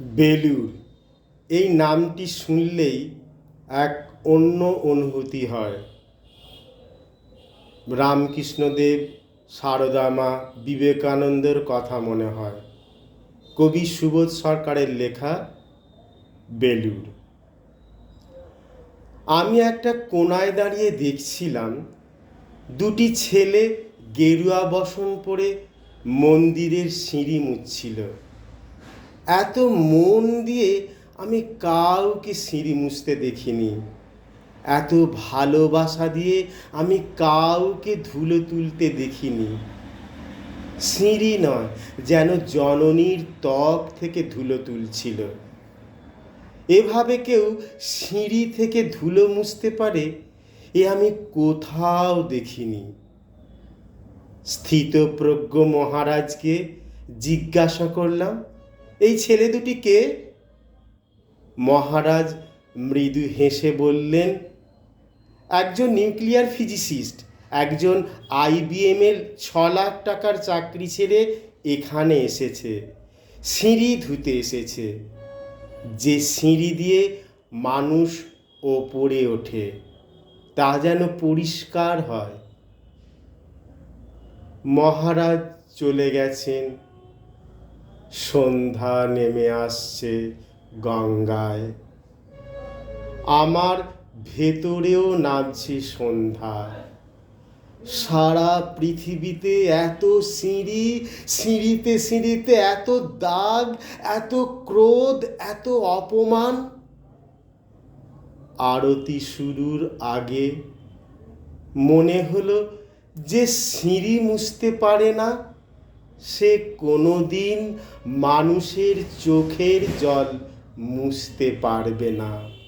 বেলুড় এই নামটি শুনলেই এক অন্য অনুভূতি হয়। রামকৃষ্ণদেব, সারদা মা, বিবেকানন্দের কথা মনে হয়। কবি সুবোধ সরকারের লেখা বেলুড়। আমি একটা কোণায় দাঁড়িয়ে দেখছিলাম দুটি ছেলে গেরুয়া বসন পরে মন্দিরের সিঁড়ি মুছছিল। এত মন দিয়ে আমি কাউকে সিঁড়ি মুছতে দেখিনি। এত ভালোবাসা দিয়ে আমি কাউকে ধুলো তুলতে দেখিনি। সিঁড়ি নয়, যেন জননীর ত্বক থেকে ধুলো তুলছিল। এভাবে কেউ সিঁড়ি থেকে ধুলো মুছতে পারে এ আমি কোথাও দেখিনি। স্থিতপ্রজ্ঞ মহারাজকে জিজ্ঞাসা করলাম, এই ছেলে দুটি কে? মহারাজ মৃদু হেসে বললেন, একজন নিউক্লিয়ার ফিজিসিস্ট, একজন IBM-এর 6 লাখ টাকার চাকরি ছেড়ে এখানে এসেছে, সিঁড়ি ধুতে এসেছে। যে সিঁড়ি দিয়ে মানুষ ওপরে ওঠে তা যেন পরিষ্কার হয়। মহারাজ চলে গেছেন। সন্ধ্যা নেমে আসছে গঙ্গায়। আমার ভেতরেও নামছে সন্ধ্যা। সারা পৃথিবীতে এত সিঁড়ি, সিঁড়িতে সিঁড়িতে এত দাগ, এত ক্রোধ, এত অপমান। আরতি শুরুর আগে মনে হলো যে সিঁড়ি মুছতে পারে না সে কোনোদিন মানুষের চোখের জল মুছতে পারবে না।